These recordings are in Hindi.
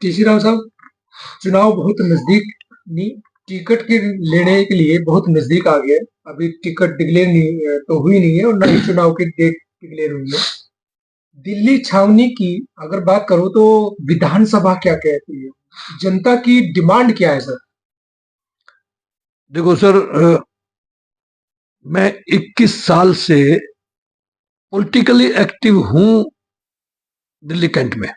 टीसी राव साहब, चुनाव बहुत नजदीक टिकट के लेने के लिए बहुत नजदीक आ गया है। अभी टिकट डिक्लेयर नहीं तो हुई नहीं है और ना ही चुनाव की डेट डिक्लेयर हुई है। दिल्ली छावनी की अगर बात करो तो विधानसभा क्या कहती है, जनता की डिमांड क्या है सर? देखो सर, मैं 21 साल से पॉलिटिकली एक्टिव हूं दिल्ली कैंट में।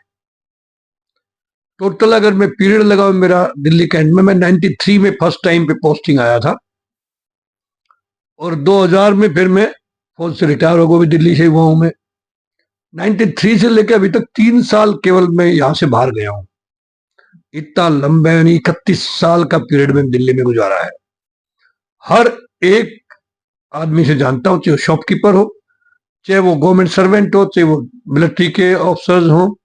टोटल अगर मैं पीरियड लगाऊं मेरा दिल्ली कैंट में, मैं 93 में फर्स्ट टाइम पे पोस्टिंग आया था और 2000 में फिर मैं फौज से रिटायर हो गया, भी दिल्ली से हुआ हूं मैं। 93 से लेकर अभी तक 3 साल केवल मैं यहां से बाहर गया हूं। इतना लंबा यानी 31 साल का पीरियड में दिल्ली में गुजारा है। हर एक आदमी से जानता हूं, चाहे वो शॉपकीपर हो, चाहे वो गवर्नमेंट सर्वेंट हो, चाहे वो मिलिट्री के ऑफिसर्स हो,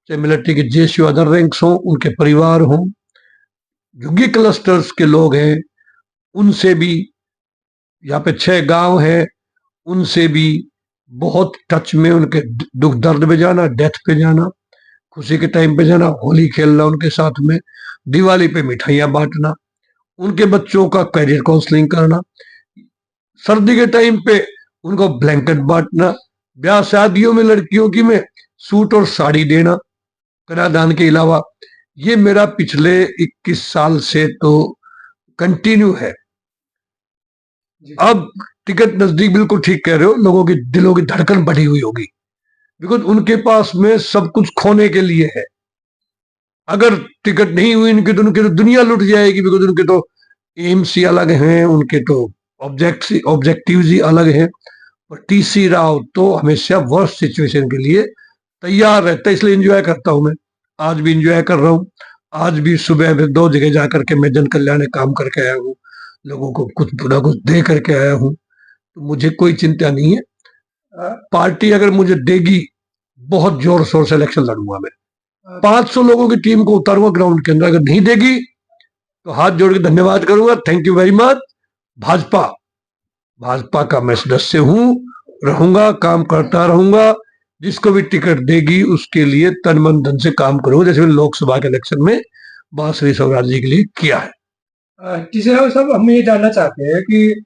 चाहे मिलिट्री के जेसीओ अदर रैंक्स हो, उनके परिवार हो, झुग्गी क्लस्टर्स के लोग हैं, उनसे भी, यहाँ पे 6 गांव है, उनसे भी बहुत टच में, उनके दुख दर्द में जाना, डेथ पे जाना, खुशी के टाइम पे जाना, होली खेलना उनके साथ में, दिवाली पे मिठाइयां बांटना, उनके बच्चों का करियर काउंसलिंग करना, सर्दी के टाइम पे उनको ब्लैंकेट बांटना, ब्याह शादियों में लड़कियों की में सूट और साड़ी देना, कन्यादान के अलावा। ये मेरा पिछले 21 साल से तो कंटिन्यू है। अब टिकट नजदीक, बिल्कुल ठीक कह रहे हो, लोगों की दिलों की धड़कन बढ़ी हुई होगी, बिकॉज उनके पास में सब कुछ खोने के लिए है। अगर टिकट नहीं हुई उनकी तो दुनिया लुट जाएगी, बिकॉज उनके तो एम्स ही अलग हैं, उनके तो ऑब्जेक्टिव्स ही अलग हैं। और टीसी राव तो हमेशा वर्स्ट सिचुएशन के लिए तैयार रहता है, इसलिए एंजॉय करता हूं मैं। आज भी एंजॉय कर रहा हूँ। आज भी सुबह में 2 जगह जाकर के मैं जन कल्याण में काम करके आया हूँ, लोगों को कुछ बुरा कुछ दे करके आया हूँ, तो मुझे कोई चिंता नहीं है। पार्टी अगर मुझे देगी, बहुत जोर शोर से इलेक्शन लड़ूंगा मैं। 500 लोगों की टीम को उतारूंगा ग्राउंड के अंदर। अगर नहीं देगी तो हाथ जोड़ के धन्यवाद करूंगा, thank you very much. Bhajpa Bhajpa का मैं सदस्य हूं, रहूंगा, काम करता रहूंगा। जिसको भी टिकट देगी उसके लिए तन मन धन से काम करूंगा, जैसे मैंने लोकसभा के इलेक्शन में बांसुरी स्वराज जी के लिए किया है। टीसी राव साहब, हम ये जानना चाहते हैं कि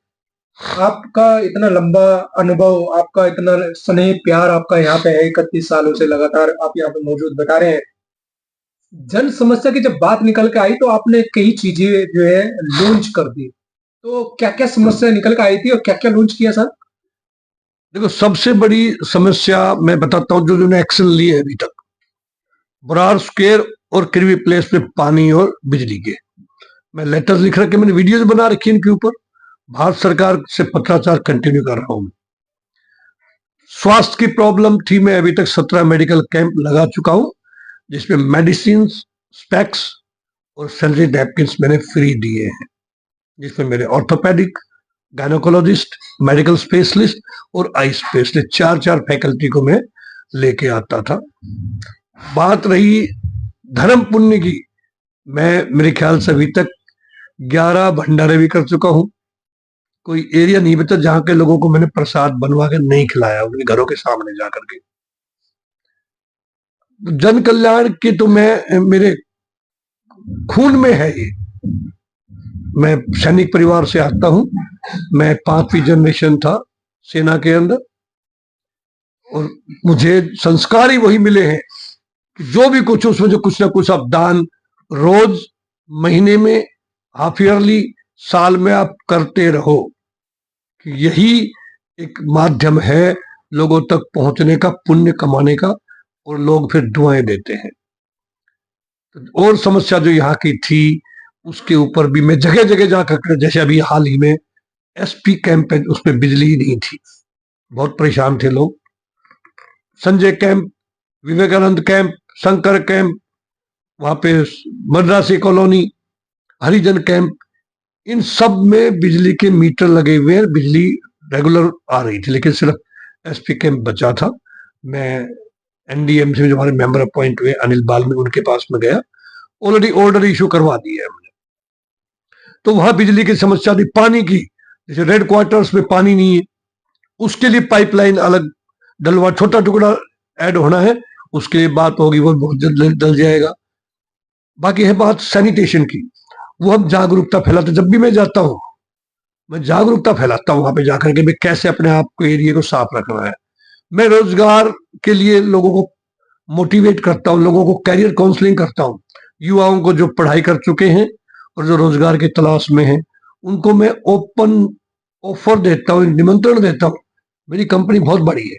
आपका इतना लंबा अनुभव, आपका इतना स्नेह प्यार आपका यहाँ पे है, 31 सालों से लगातार आप यहाँ पे मौजूद बता रहे हैं। जन समस्या की जब बात निकल के आई तो आपने कई चीजें जो है लॉन्च कर दी, तो क्या क्या समस्या निकल के आई थी और क्या क्या लॉन्च किया सर? देखो, सबसे बड़ी समस्या मैं बताता हूँ जो जो एक्शन लिए अभी तक। बरार स्क्वायर और किरवी प्लेस में पानी और बिजली के मैं लेटर्स लिख रखे, मैंने वीडियोज बना रखी इनके ऊपर। भारत सरकार से पत्राचार कंटिन्यू कर रहा हूं। स्वास्थ्य की प्रॉब्लम थी, मैं अभी तक 17 मेडिकल कैंप लगा चुका हूं, जिसमें मेडिसिन, स्पेक्स और सैनिटरी नैपकिन मैंने फ्री दिए हैं, जिसमें मेरे ऑर्थोपेडिक, गायनोकोलॉजिस्ट, मेडिकल स्पेशलिस्ट और आई स्पेशलिस्ट 4 फैकल्टी को मैं लेके आता था। बात रही धर्म पुण्य की, मैं मेरे ख्याल से अभी तक 11 भंडारे भी कर चुका हूं। कोई एरिया नहीं बचा जहां के लोगों को मैंने प्रसाद बनवा के नहीं खिलाया, उनके घरों के सामने जाकर के। जन कल्याण की तो मैं, मेरे खून में है ये। मैं सैनिक परिवार से आता हूं, मैं 5वीं जनरेशन था सेना के अंदर, और मुझे संस्कार ही वही मिले हैं कि जो भी कुछ उसमें जो कुछ ना कुछ आप दान रोज, महीने में, हाफ ईयरली, साल में आप करते रहो। यही एक माध्यम है लोगों तक पहुंचने का, पुण्य कमाने का, और लोग फिर दुआएं देते हैं। और समस्या जो यहाँ की थी उसके ऊपर भी मैं जगह जगह जाकर, जैसे अभी हाल ही में एसपी कैंप है, उसमें बिजली नहीं थी, बहुत परेशान थे लोग। Sanjay camp, Vivekanand camp, Shankar camp, वहां पे मद्रासी कॉलोनी, हरिजन कैंप, इन सब में बिजली के मीटर लगे हुए हैं, बिजली रेगुलर आ रही थी, लेकिन सिर्फ एसपी कैंप बचा था। मैं एनडीएमसी में जो हमारे मेंबर अपॉइंट हुए अनिल बाल्मी, उनके पास में गया, ऑलरेडी ऑर्डर इशू करवा दिया है हमने। तो वहां बिजली की समस्या थी। पानी की, जैसे रेड क्वार्टर्स में पानी नहीं है, उसके लिए पाइपलाइन अलग डलवा, छोटा टुकड़ा ऐड होना है, उसके लिए बात होगी, वो बहुत जल्द डल जाएगा। बाकी है बात सैनिटेशन की, वो हम जागरूकता फैलाते, जब भी मैं जाता हूँ मैं जागरूकता फैलाता हूँ वहां पे जाकर के, मैं कैसे अपने आप को एरिया को साफ रखना है। मैं रोजगार के लिए लोगों को मोटिवेट करता हूँ, लोगों को कैरियर काउंसलिंग करता हूँ। युवाओं को जो पढ़ाई कर चुके हैं और जो रोजगार की तलाश में हैं, उनको मैं ओपन ऑफर देता हूँ, निमंत्रण देता हूँ। मेरी कंपनी बहुत बड़ी है,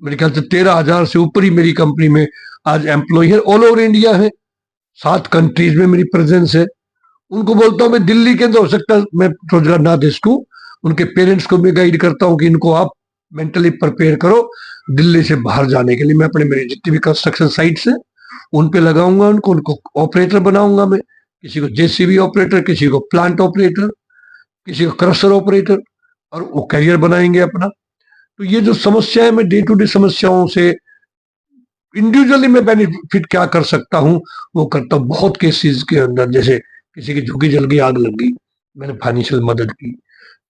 मेरे ख्याल से 13,000 से ऊपर ही मेरी कंपनी में आज एम्प्लॉय है, ऑल ओवर इंडिया है, 7 कंट्रीज में मेरी प्रेजेंस है। उनको बोलता हूँ मैं दिल्ली के अंदर हो सकता है मैं रोजगार ना दे सकूं, उनके पेरेंट्स को भी गाइड करता हूँ कि इनको आप मेंटली प्रिपेयर करो दिल्ली से बाहर जाने के लिए। मैं अपने मेरे जितनी भी कंस्ट्रक्शन साइट्स हैं उन पे लगाऊंगा उनको, उनको ऑपरेटर बनाऊंगा मैं, किसी को जेसीबी ऑपरेटर, किसी को प्लांट ऑपरेटर, किसी को क्रशर ऑपरेटर, और वो करियर बनाएंगे अपना। तो ये जो समस्या है, मैं डे टू डे समस्याओं से इंडिविजुअली मैं बेनिफिट क्या कर सकता हूँ वो करता हूँ। बहुत केसेस के अंदर जैसे किसी की झुग्गी जल गई, आग लग गई, मैंने फाइनेंशियल मदद की।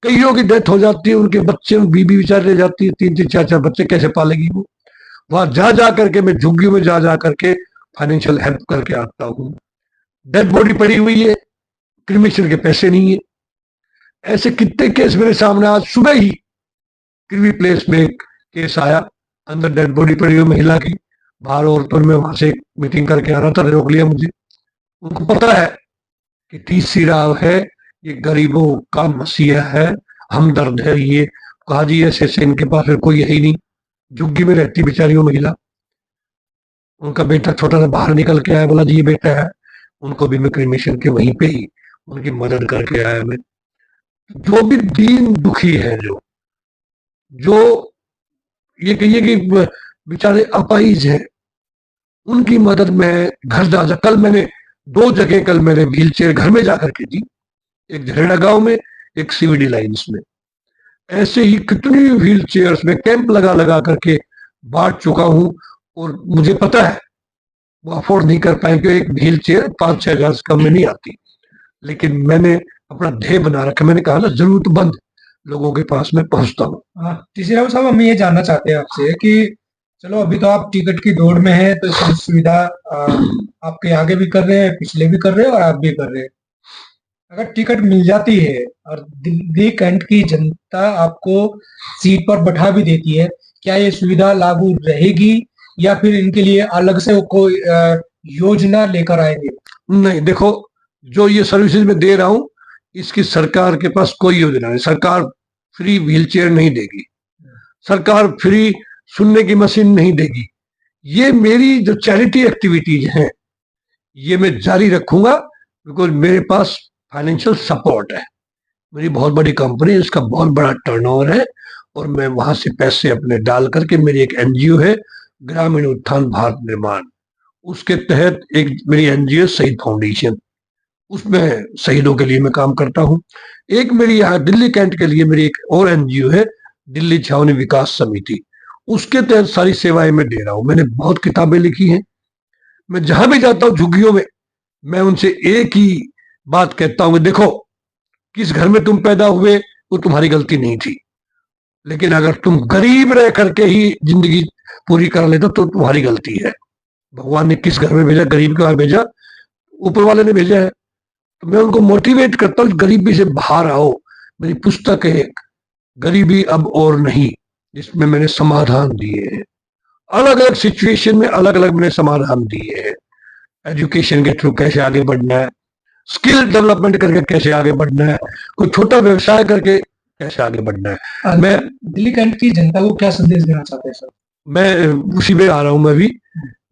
कईयों की डेथ हो जाती है, उनके बच्चे बीबी बेचारे रह जाती है, 3-3 4-4 बच्चे कैसे पालेगी वो। वहां जा जा करके मैं झुग्गियों में जा जा करके फाइनेंशियल हेल्प करके आता हूँ। डेड बॉडी पड़ी हुई है, क्रिमेशन के पैसे नहीं है, ऐसे कितने केस मेरे सामने। आज सुबह ही क्रिवी प्लेस में एक केस आया, अंदर डेड बॉडी पड़ी हुई महिला की, बाहर औरतों में वहां से मीटिंग करके आ रहा था, रोक लिया मुझे। उनको पता है कि टीसी राव है, ये गरीबों का मसीहा है, हमदर्द है ये। कहा जी ऐसे ऐसे इनके पास फिर कोई है ही नहीं, झुग्गी में रहती बेचारी वो महिला। उनका बेटा छोटा सा बाहर निकल के आया, बोला जी ये बेटा है, उनको भी मैं क्रिमेशन के वहीं पे ही उनकी मदद करके आया मैं। जो भी दीन दुखी है, जो जो ये कहिए कि बेचारे अपाहिज हैं, उनकी मदद मैं घर जा जा कल मैंने 2 जगह कल मैंने व्हील चेयर घर में जाकर के दी, एक झरेड़ा गांव में, एक सीवीडी लाइन्स में। ऐसे ही कितनी व्हील चेयर्स में कैंप लगा लगा करके बांट चुका हूं। और मुझे पता है वो अफोर्ड नहीं कर पाएंगे, एक व्हील चेयर 5-6 हजार से कम में नहीं आती, लेकिन मैंने अपना ध्येय बना रखा। मैंने कहा ना जरूरतमंद लोगों के पास मैं पहुंचता हूँ। टीसी राव साहब, हम ये जानना चाहते हैं आपसे कि चलो अभी तो आप टिकट की दौड़ में हैं, तो इसकी सुविधा आपके आगे भी कर रहे हैं, पिछले भी कर रहे हैं और आप भी कर रहे हैं। अगर टिकट मिल जाती है और दिल्ली कैंट की जनता आपको सीट पर बैठा भी देती है, क्या ये सुविधा लागू रहेगी या फिर इनके लिए अलग से कोई योजना लेकर आएंगे? नहीं, देखो जो ये सर्विसेज मैं दे रहा हूं, इसकी सरकार के पास कोई योजना नहीं। सरकार फ्री व्हील चेयर नहीं देगी, सरकार फ्री सुनने की मशीन नहीं देगी। ये मेरी जो चैरिटी एक्टिविटीज हैं ये मैं जारी रखूंगा, बिकॉज मेरे पास फाइनेंशियल सपोर्ट है। मेरी बहुत बड़ी कंपनी है, इसका बहुत बड़ा टर्नओवर है, और मैं वहां से पैसे अपने डाल करके, मेरी एक एनजीओ है ग्रामीण उत्थान भारत निर्माण, उसके तहत एक मेरी एनजीओ शहीद फाउंडेशन, उसमें शहीदों के लिए मैं काम करता हूँ। एक मेरी यहाँ दिल्ली कैंट के लिए मेरी एक और एनजीओ है दिल्ली छावनी विकास समिति, उसके तहत सारी सेवाएं मैं दे रहा हूँ। मैंने बहुत किताबें लिखी हैं, मैं जहां भी जाता हूँ झुग्गियों में मैं उनसे एक ही बात कहता हूँ, देखो किस घर में तुम पैदा हुए वो तुम्हारी गलती नहीं थी, लेकिन अगर तुम गरीब रह करके ही जिंदगी पूरी कर लेते तो तुम्हारी गलती है। भगवान ने किस घर में भेजा, गरीब के घर भेजा, ऊपर वाले ने भेजा है। तो मैं उनको मोटिवेट करता हूँ गरीबी से बाहर आओ। मेरी पुस्तक है गरीबी अब और नहीं, जिसमें मैंने समाधान दिए हैं, अलग अलग सिचुएशन में अलग अलग मैंने समाधान दिए हैं। एजुकेशन के थ्रू कैसे आगे बढ़ना है, स्किल डेवलपमेंट करके कैसे आगे बढ़ना है, कोई छोटा व्यवसाय करके कैसे आगे बढ़ना है। मैं दिल्ली कैंट की जनता को क्या संदेश देना चाहते हैं सर? मैं उसी में आ रहा हूँ।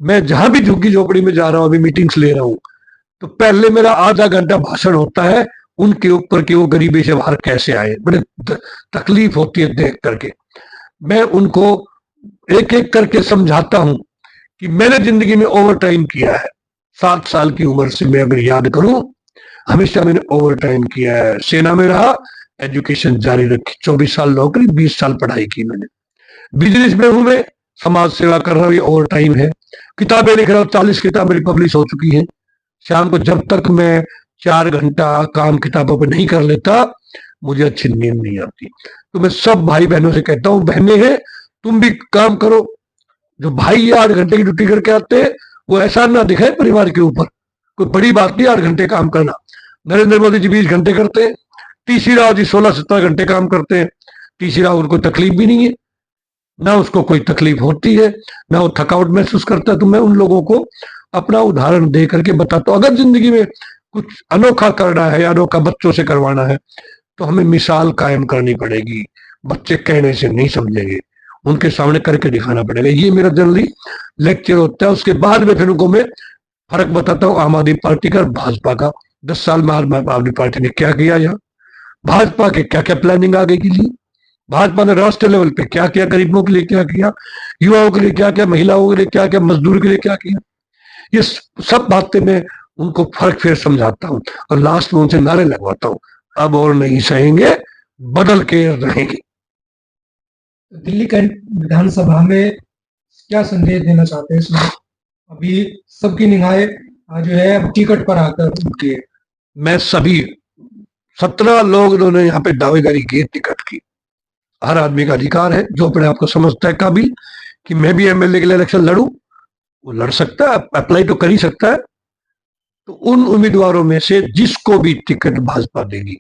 मैं जहां भी झुग्गी झोपड़ी में जा रहा हूँ, अभी मीटिंग्स ले रहा हूँ, तो पहले मेरा आधा घंटा भाषण होता है उनके ऊपर कि वो गरीबी से बाहर कैसे आए। बड़े तकलीफ होती है देख करके। मैं उनको एक एक करके समझाता हूं कि मैंने जिंदगी में ओवर टाइम किया है। 7 साल की उम्र से मैं अगर याद करूं, हमेशा मैंने ओवर टाइम किया है। सेना में रहा, एजुकेशन जारी रखी, 24 साल नौकरी, 20 साल पढ़ाई की मैंने। बिजनेस में हूं मैं, समाज सेवा कर रहा हूं, ये ओवर टाइम है। किताबें लिख रहा हूं, 40 किताबें मेरी पब्लिश हो चुकी हैं। शाम को जब तक मैं 4 घंटा काम किताबों पर नहीं कर लेता, मुझे अच्छी नींद नहीं आती। तो मैं सब भाई बहनों से कहता हूं, बहनें हैं तुम भी काम करो। जो भाई 8 घंटे की ड्यूटी करके आते हैं वो एहसान ना दिखाए परिवार के ऊपर, कोई बड़ी बात नहीं 8 घंटे काम करना। नरेंद्र मोदी जी 20 घंटे करते हैं, टीसी राव जी 16-17 घंटे काम करते हैं। टीसी राव उनको तकलीफ भी नहीं है, ना उसको कोई तकलीफ होती है, ना वो थकावट महसूस करता है। तो मैं उन लोगों को अपना उदाहरण दे करके बताता हूँ, अगर जिंदगी में कुछ अनोखा करना है, अनोखा बच्चों से करवाना है, तो हमें मिसाल कायम करनी पड़ेगी। बच्चे कहने से नहीं समझेंगे, उनके सामने करके दिखाना पड़ेगा। ये मेरा जनरली लेक्चर होता है। उसके बाद में फिर उनको मैं फर्क बताता हूँ आम आदमी पार्टी का और भाजपा का। 10 साल में आम आदमी पार्टी ने क्या किया, यहाँ भाजपा के क्या क्या प्लानिंग आगे के लिए, भाजपा ने राष्ट्रीय लेवल पे क्या किया, गरीबों के लिए क्या किया, युवाओं के लिए क्या किया, महिलाओं के लिए क्या किया, मजदूर के लिए क्या किया। ये सब बातें मैं उनको फर्क फिर समझाता हूँ और लास्ट में उनसे नारे लगवाता हूँ, अब और नहीं सहेंगे, बदल के रहेंगे। दिल्ली कैंट विधानसभा में क्या संदेश देना चाहते हैं इसमें? अभी सबकी निगाहें जो है अब टिकट पर आकर उनकी है। मैं सभी 17 लोग इन्होंने यहाँ पे दावेदारी की टिकट की। हर आदमी का अधिकार है जो अपने आप को समझता है काबिल कि मैं भी एमएलए के लिए इलेक्शन लड़ूं, वो लड़ सकता है, अप्लाई तो कर ही सकता है। तो उन उम्मीदवारों में से जिसको भी टिकट भाजपा देगी,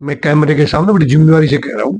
मैं कैमरे के सामने बड़ी जिम्मेवारी से कह रहा हूं,